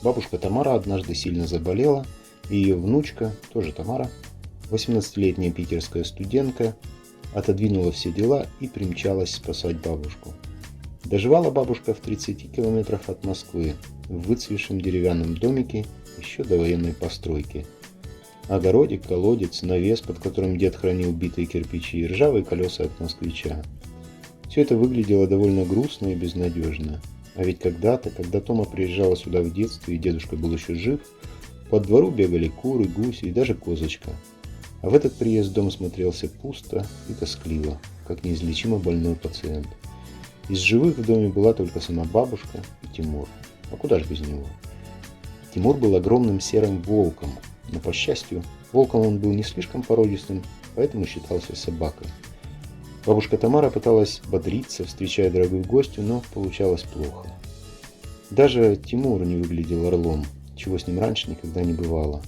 Бабушка Тамара однажды сильно заболела, и ее внучка, тоже Тамара, 18-летняя питерская студентка, отодвинула все дела и примчалась спасать бабушку. Доживала бабушка в 30 километрах от Москвы, в выцветшем деревянном домике еще до военной постройки. Огородик, колодец, навес, под которым дед хранил битые кирпичи, и ржавые колеса от москвича. Все это выглядело довольно грустно и безнадежно. А ведь когда-то, когда Тома приезжала сюда в детстве и дедушка был еще жив, по двору бегали куры, гуси и даже козочка. А в этот приезд дом смотрелся пусто и тоскливо, как неизлечимо больной пациент. Из живых в доме была только сама бабушка и Тимур. А куда ж без него? Тимур был огромным серым волком, но, по счастью, волком он был не слишком породистым, поэтому считался собакой. Бабушка Тамара пыталась бодриться, встречая дорогую гостью, но получалось плохо. Даже Тимур не выглядел орлом, чего с ним раньше никогда не бывало.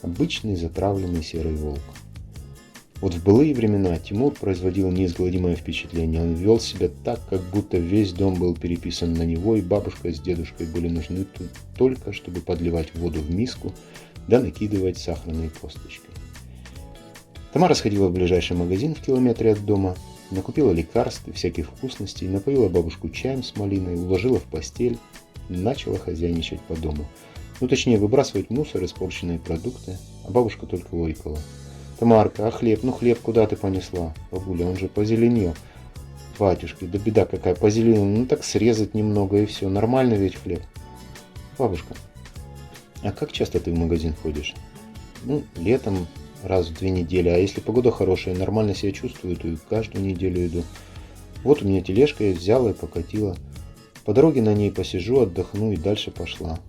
Обычный затравленный серый волк. Вот в былые времена Тимур производил неизгладимое впечатление. Он вел себя так, как будто весь дом был переписан на него, и бабушка с дедушкой были нужны тут только, чтобы подливать воду в миску, да накидывать сахарные косточки. Тамара сходила в ближайший магазин в километре от дома, накупила лекарств и всяких вкусностей, напоила бабушку чаем с малиной, уложила в постель и начала хозяйничать по дому. Ну, точнее, выбрасывать мусор, испорченные продукты, а бабушка только ойкала. «Тамарка, а хлеб? Ну, хлеб куда ты понесла? Бабуля, он же позеленел». «Батюшки, да беда какая, позеленел. Ну, так срезать немного и все. Нормально ведь хлеб». «Бабушка, а как часто ты в магазин ходишь?» «Ну, летом раз в 2 недели, а если погода хорошая, нормально себя чувствую, то и каждую неделю иду. Вот у меня тележка, я взяла и покатила. По дороге на ней посижу, отдохну и дальше пошла.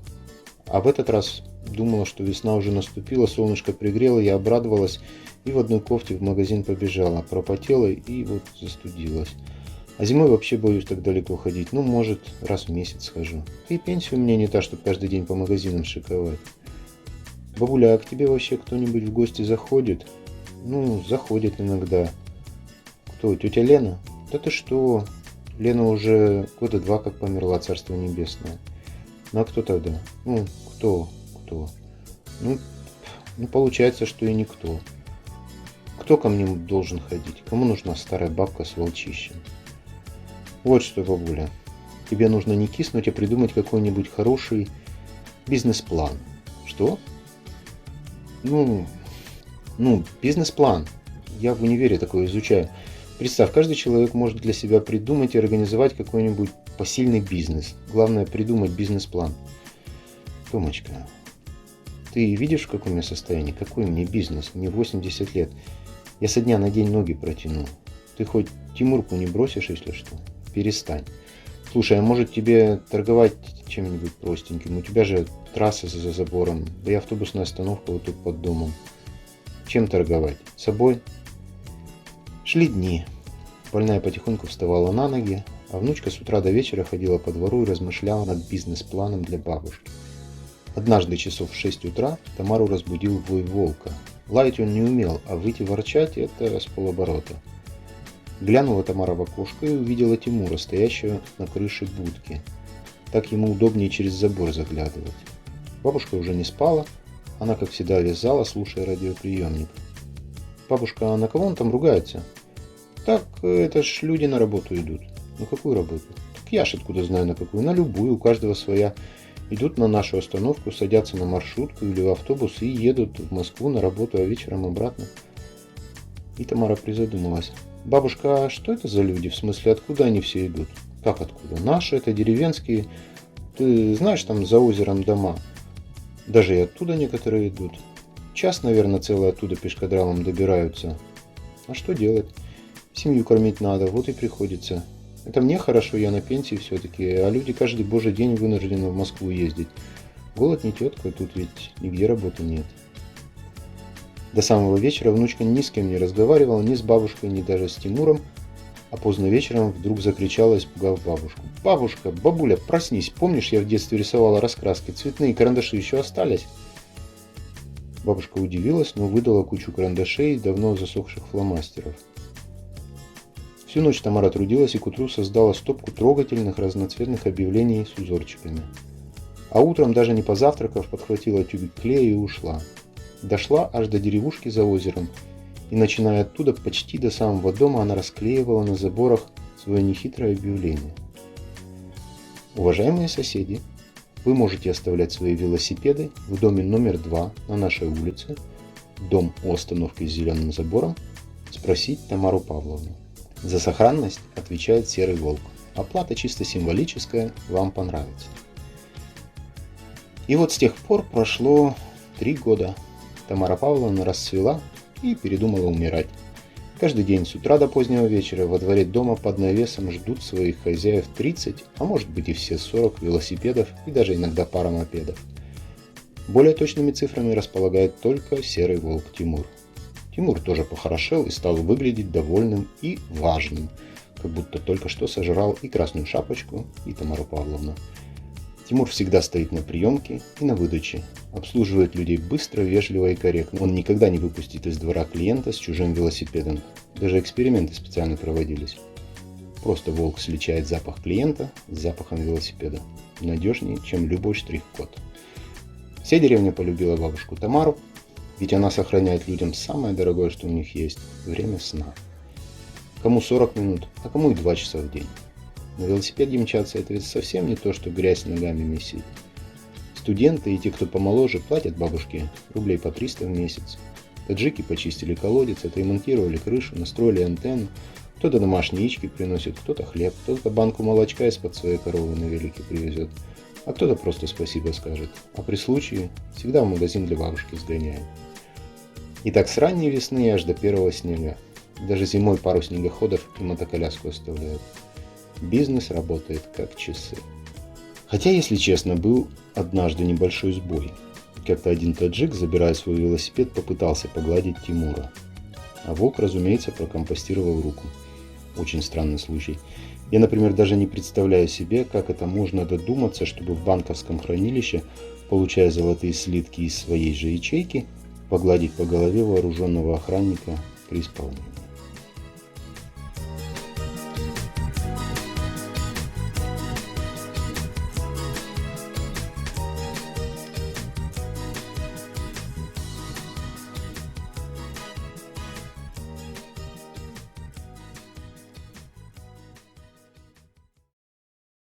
А в этот раз думала, что весна уже наступила, солнышко пригрело, я обрадовалась и в одной кофте в магазин побежала, пропотела и вот застудилась. А зимой вообще боюсь так далеко ходить, ну, может, раз в месяц схожу. И пенсия у меня не та, чтобы каждый день по магазинам шиковать. Бабуля, а к тебе вообще кто-нибудь в гости заходит?» «Ну, заходит иногда». «Кто, тетя Лена?» «Да ты что? Лена уже 2 года как померла, царство небесное». «Ну, а кто тогда?» «Ну, кто? Ну, получается, что и никто. Кто ко мне должен ходить? Кому нужна старая бабка с волчищем?» «Вот что, бабуля, тебе нужно не киснуть, а придумать какой-нибудь хороший бизнес-план». «Что?» Ну, бизнес-план. Я в универе такое изучаю. Представь, каждый человек может для себя придумать и организовать какой-нибудь посильный бизнес. Главное придумать бизнес-план. Томочка, ты видишь, в каком я состоянии? Какой мне бизнес? Мне 80 лет. Я со дня на день ноги протяну. Ты хоть Тимурку не бросишь, если что? Перестань. Слушай, а может тебе торговать чем-нибудь простеньким? У тебя же трасса за забором, да и автобусная остановка вот тут под домом. Чем торговать? Собой?» Шли дни. Больная потихоньку вставала на ноги, а внучка с утра до вечера ходила по двору и размышляла над бизнес-планом для бабушки. Однажды часов в 6 утра Тамару разбудил вой волка. Лаять он не умел, а выйти ворчать — это с полоборота. Глянула Тамара в окошко и увидела Тимура, стоящего на крыше будки. Так ему удобнее через забор заглядывать. Бабушка уже не спала, она, как всегда, вязала, слушая радиоприемник. «Бабушка, а на кого он там ругается?» «Так, это ж люди на работу идут». «На какую работу?» «Так я ж откуда знаю на какую, на любую, у каждого своя. Идут на нашу остановку, садятся на маршрутку или в автобус и едут в Москву на работу, а вечером обратно». И Тамара призадумалась. «Бабушка, а что это за люди? В смысле, откуда они все идут?» «Как откуда? Наши, это деревенские. Ты знаешь, там за озером дома. Даже и оттуда некоторые идут. Час, наверное, целый оттуда пешкадралом добираются. А что делать? Семью кормить надо, вот и приходится. Это мне хорошо, я на пенсии все-таки, а люди каждый божий день вынуждены в Москву ездить. Голод не тетка, тут ведь нигде работы нет». До самого вечера внучка ни с кем не разговаривала, ни с бабушкой, ни даже с Тимуром, а поздно вечером вдруг закричала, испугав бабушку. «Бабушка, бабуля, проснись! Помнишь, я в детстве рисовала раскраски? Цветные карандаши еще остались?» Бабушка удивилась, но выдала кучу карандашей и давно засохших фломастеров. Всю ночь Тамара трудилась и к утру создала стопку трогательных разноцветных объявлений с узорчиками. А утром, даже не позавтракав, подхватила тюбик клея и ушла. Дошла аж до деревушки за озером, и, начиная оттуда, почти до самого дома, она расклеивала на заборах свое нехитрое объявление. Уважаемые соседи, вы можете оставлять свои велосипеды в доме номер 2 на нашей улице, дом у остановки с зеленым забором, спросить Тамару Павловну. За сохранность отвечает Серый Волк. Оплата чисто символическая, вам понравится. И вот с тех пор прошло 3 года. Тамара Павловна расцвела и передумала умирать. Каждый день с утра до позднего вечера во дворе дома под навесом ждут своих хозяев 30, а может быть и все 40 велосипедов и даже иногда пара мопедов. Более точными цифрами располагает только Серый Волк Тимур. Тимур тоже похорошел и стал выглядеть довольным и важным, как будто только что сожрал и Красную Шапочку, и Тамару Павловну. Тимур всегда стоит на приемке и на выдаче, обслуживает людей быстро, вежливо и корректно. Он никогда не выпустит из двора клиента с чужим велосипедом. Даже эксперименты специально проводились. Просто волк сличает запах клиента с запахом велосипеда. Надежнее, чем любой штрих-код. Вся деревня полюбила бабушку Тамару, ведь она сохраняет людям самое дорогое, что у них есть – время сна. Кому 40 минут, а кому и 2 часа в день. На велосипеде мчаться – это ведь совсем не то, что грязь ногами месить. Студенты и те, кто помоложе, платят бабушке рублей по 300 в месяц. Таджики почистили колодец, отремонтировали крышу, настроили антенну. Кто-то домашние яички приносит, кто-то хлеб, кто-то банку молочка из-под своей коровы на велике привезет, а кто-то просто спасибо скажет. А при случае всегда в магазин для бабушки сгоняют. И так с ранней весны аж до первого снега. Даже зимой пару снегоходов и мотоколяску оставляют. Бизнес работает как часы. Хотя, если честно, был однажды небольшой сбой. Как-то один таджик, забирая свой велосипед, попытался погладить Тимура. А волк, разумеется, прокомпостировал руку. Очень странный случай. Я, например, даже не представляю себе, как это можно додуматься, чтобы в банковском хранилище, получая золотые слитки из своей же ячейки, погладить по голове вооруженного охранника при исполнении.